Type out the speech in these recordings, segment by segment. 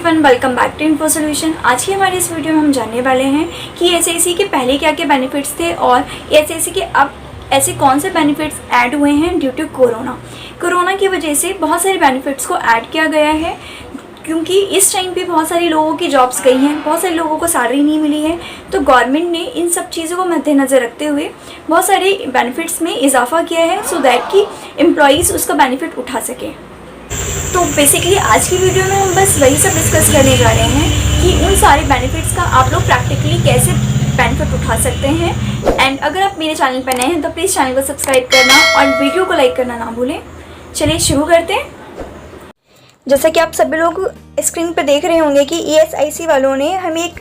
Everyone, welcome back to info solution. आज की हमारी इस वीडियो में हम जानने वाले हैं कि एसआईसी के पहले क्या क्या बेनिफिट्स थे और एसआईसी के अब ऐसे कौन से बेनिफिट्स ऐड हुए हैं ड्यू टू कोरोना की वजह से बहुत सारे बेनिफिट्स को ऐड किया गया है, क्योंकि इस टाइम पे बहुत सारे लोगों की जॉब्स गई हैं, बहुत सारे लोगों को सैलरी नहीं मिली है। तो गवर्नमेंट ने इन सब चीज़ों को मद्देनज़र रखते हुए बहुत सारे बेनिफिट्स में इजाफा किया है सो दैट कि एम्प्लॉयज़ उसका बेनिफिट उठा सकें। तो बेसिकली आज की वीडियो में हम बस वही सब डिस्कस करने जा रहे हैं कि उन सारे बेनिफिट्स का आप लोग प्रैक्टिकली कैसे बेनिफिट उठा सकते हैं। एंड अगर आप मेरे चैनल पर नए हैं तो प्लीज़ चैनल को सब्सक्राइब करना और वीडियो को लाइक करना ना भूलें। चलिए शुरू करते हैं। जैसा कि आप सभी लोग स्क्रीन पर देख रहे होंगे कि ईएसआईसी वालों ने हमें एक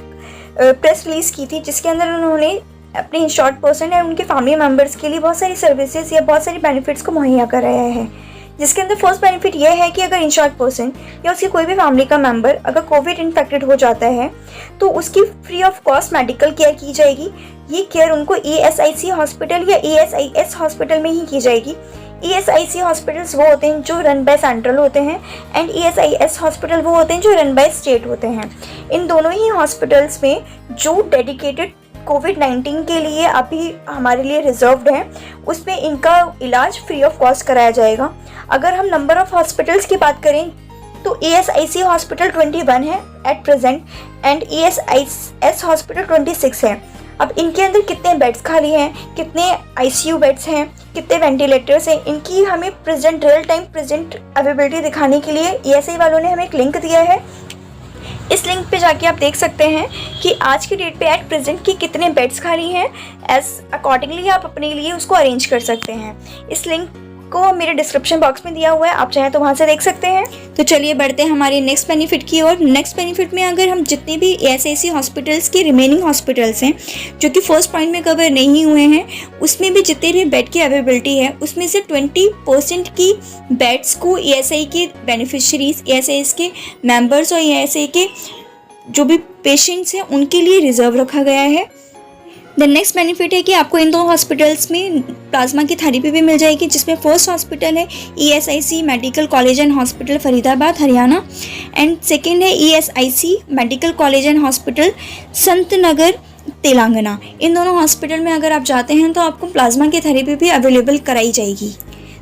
प्रेस रिलीज़ की थी, जिसके अंदर उन्होंने अपने इंश्योर्ड पर्सन या उनके फैमिली मेम्बर्स के लिए बहुत सारी सर्विसेज या बहुत सारी बेनिफिट्स को मुहैया कराया है। जिसके अंदर फर्स्ट बेनिफिट ये है कि अगर इंश्योर्ड पर्सन या उसकी कोई भी फैमिली का मेंबर अगर कोविड इन्फेक्टेड हो जाता है तो उसकी free of cost medical care की जाएगी। ये केयर उनको ईएसआईसी हॉस्पिटल या ईएसआईएस हॉस्पिटल में ही की जाएगी। ईएसआईसी हॉस्पिटल्स वो होते हैं जो रन बाय सेंट्रल होते हैं एंड ईएसआईएस हॉस्पिटल वो होते हैं जो रन बाय स्टेट होते हैं। इन दोनों ही हॉस्पिटल्स में जो डेडिकेटेड कोविड-19 के लिए अभी हमारे लिए रिजर्व्ड है, उसमें इनका इलाज फ्री ऑफ कॉस्ट कराया जाएगा। अगर हम नंबर ऑफ हॉस्पिटल्स की बात करें तो ईएसआईसी हॉस्पिटल 21 है एट प्रेजेंट एंड ईएसआईएस हॉस्पिटल 26 है। अब इनके अंदर कितने बेड्स खाली हैं, कितने आईसीयू बेड्स हैं, कितने वेंटिलेटर्स हैं, इनकी हमें present real time present availability दिखाने के लिए ईएसआई वालों ने हमें एक लिंक दिया है। इस लिंक पे जाके आप देख सकते हैं कि आज की डेट पे एट प्रेजेंट की कितने बेड्स खाली हैं। एज अकॉर्डिंगली आप अपने लिए उसको अरेंज कर सकते हैं। इस लिंक को मेरे डिस्क्रिप्शन बॉक्स में दिया हुआ है, आप चाहें तो वहाँ से देख सकते हैं। तो चलिए बढ़ते हैं हमारे नेक्स्ट बेनिफिट की ओर। नेक्स्ट बेनिफिट में अगर हम जितने भी ईएसआईसी हॉस्पिटल्स के रिमेनिंग हॉस्पिटल्स हैं जो कि फर्स्ट पॉइंट में कवर नहीं हुए हैं, उसमें भी जितने भी बेड की अवेलेबिलिटी है उसमें से 20% की बेड्स को ईएसआई के बेनिफिशरीज, ईएसआई के मेम्बर्स और ईएसआई के जो भी पेशेंट्स हैं उनके लिए रिजर्व रखा गया है। द नेक्स्ट बेनिफिट है कि आपको इन दो हॉस्पिटल्स में प्लाज्मा की थेरेपी भी मिल जाएगी, जिसमें फर्स्ट हॉस्पिटल है ESIC medical college and hospital Faridabad Haryana and second है ESIC medical college and hospital Sant Nagar Telangana. इन दोनों हॉस्पिटल में अगर आप जाते हैं तो आपको प्लाज्मा की थेरेपी भी अवेलेबल कराई जाएगी।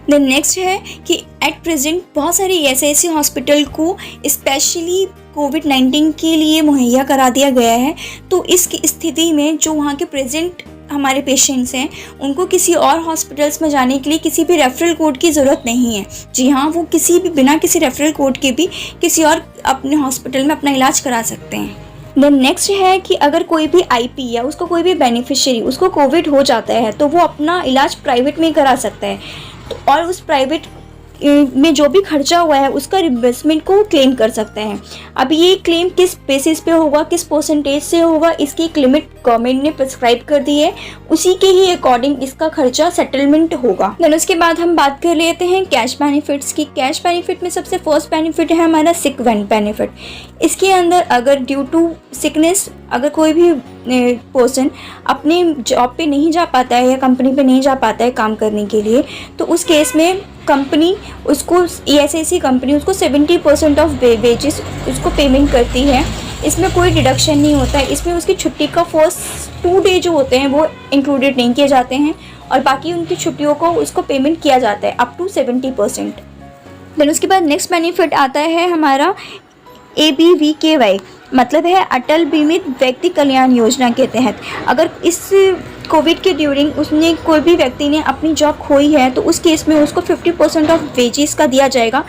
देन नेक्स्ट है कि एट प्रेजेंट बहुत सारे ईएसआईसी हॉस्पिटल को स्पेशली कोविड-19 के लिए मुहैया करा दिया गया है। तो इस स्थिति में जो वहाँ के प्रेजेंट हमारे पेशेंट्स हैं उनको किसी और हॉस्पिटल्स में जाने के लिए किसी भी रेफरल कोड की ज़रूरत नहीं है। जी हाँ, वो किसी भी बिना किसी रेफरल कोड के भी किसी और अपने हॉस्पिटल में अपना इलाज करा सकते हैं। देन नेक्स्ट है कि अगर कोई भी आईपी या उसको कोई भी बेनिफिशियरी उसको कोविड हो जाता है तो वो अपना इलाज प्राइवेट में करा सकता है और उस प्राइवेट में जो भी खर्चा हुआ है उसका रिम्बर्समेंट को क्लेम कर सकते हैं। अब ये क्लेम किस बेसिस पे होगा, किस परसेंटेज से होगा, इसकी एक लिमिट गवर्नमेंट ने प्रिस्क्राइब कर दी है, उसी के ही अकॉर्डिंग इसका खर्चा सेटलमेंट होगा। देन उसके बाद हम बात कर लेते हैं कैश बेनिफिट्स की। कैश बेनिफिट में सबसे फर्स्ट बेनिफिट है हमारा सिक बेनिफिट। इसके अंदर अगर ड्यू टू सिकनेस अगर कोई भी पर्सन अपने जॉब पे नहीं जा पाता है या कंपनी पे नहीं जा पाता है काम करने के लिए, तो उस केस में कंपनी उसको ईएसआईसी कंपनी उसको 70% ऑफ वेजेस उसको पेमेंट करती है। इसमें कोई डिडक्शन नहीं होता है। इसमें उसकी छुट्टी का फर्स्ट 2 डे जो होते हैं वो इंक्लूडेड नहीं किए जाते हैं और बाकी उनकी छुट्टियों को उसको पेमेंट किया जाता है अप टू 70%। देन उसके बाद नेक्स्ट बेनिफिट आता है हमारा ABVKY, मतलब है अटल बीमित व्यक्ति कल्याण योजना के तहत। अगर इस कोविड के ड्यूरिंग उसने कोई भी व्यक्ति ने अपनी जॉब खोई है तो उस केस में उसको 50% ऑफ वेजेस का दिया जाएगा,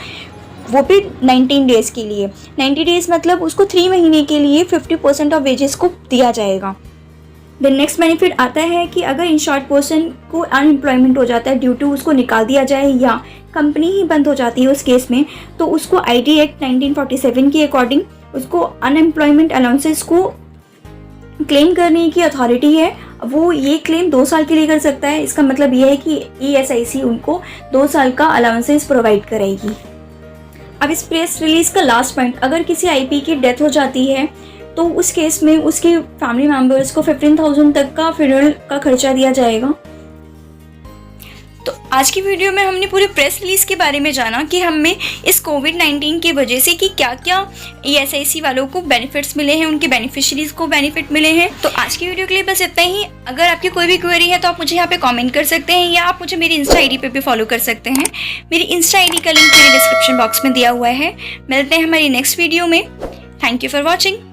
वो भी 19 डेज़ के लिए। 90 डेज़ मतलब उसको 3 महीने के लिए 50% ऑफ वेजेस को दिया जाएगा। देन नेक्स्ट बेनिफिट आता है कि अगर इंश्योर्ड पर्सन को अनएम्प्लॉयमेंट हो जाता है ड्यू टू उसको निकाल दिया जाए या कंपनी ही बंद हो जाती है उस केस में, तो उसको आईडी एक्ट 1947 के अकॉर्डिंग उसको अनएम्प्लॉयमेंट अलाउंसेस को क्लेम करने की अथॉरिटी है। वो ये क्लेम 2 साल के लिए कर सकता है। इसका मतलब ये है कि ईएसआईसी उनको 2 साल का अलाउंसेस प्रोवाइड करेगी। अब इस प्रेस रिलीज़ का लास्ट पॉइंट, अगर किसी आईपी की डेथ हो जाती है तो उस केस में उसके फैमिली मेम्बर्स को 15,000 तक का फ्यूनरल का खर्चा दिया जाएगा। तो आज की वीडियो में हमने पूरे प्रेस रिलीज के बारे में जाना कि हमें इस कोविड-19 की वजह से कि क्या क्या ESIC वालों को बेनिफिट्स मिले हैं, उनके बेनिफिशरीज को बेनिफिट मिले हैं। तो आज की वीडियो के लिए बस इतना ही। अगर आपकी कोई भी क्वेरी है तो आप मुझे यहाँ पे कमेंट कर सकते हैं या आप मुझे मेरी इंस्टा आईडी पे भी फॉलो कर सकते हैं। मेरी इंस्टा आईडी का लिंक मेरे डिस्क्रिप्शन बॉक्स में दिया हुआ है। मिलते हैं हमारी नेक्स्ट वीडियो में। Thank you for watching.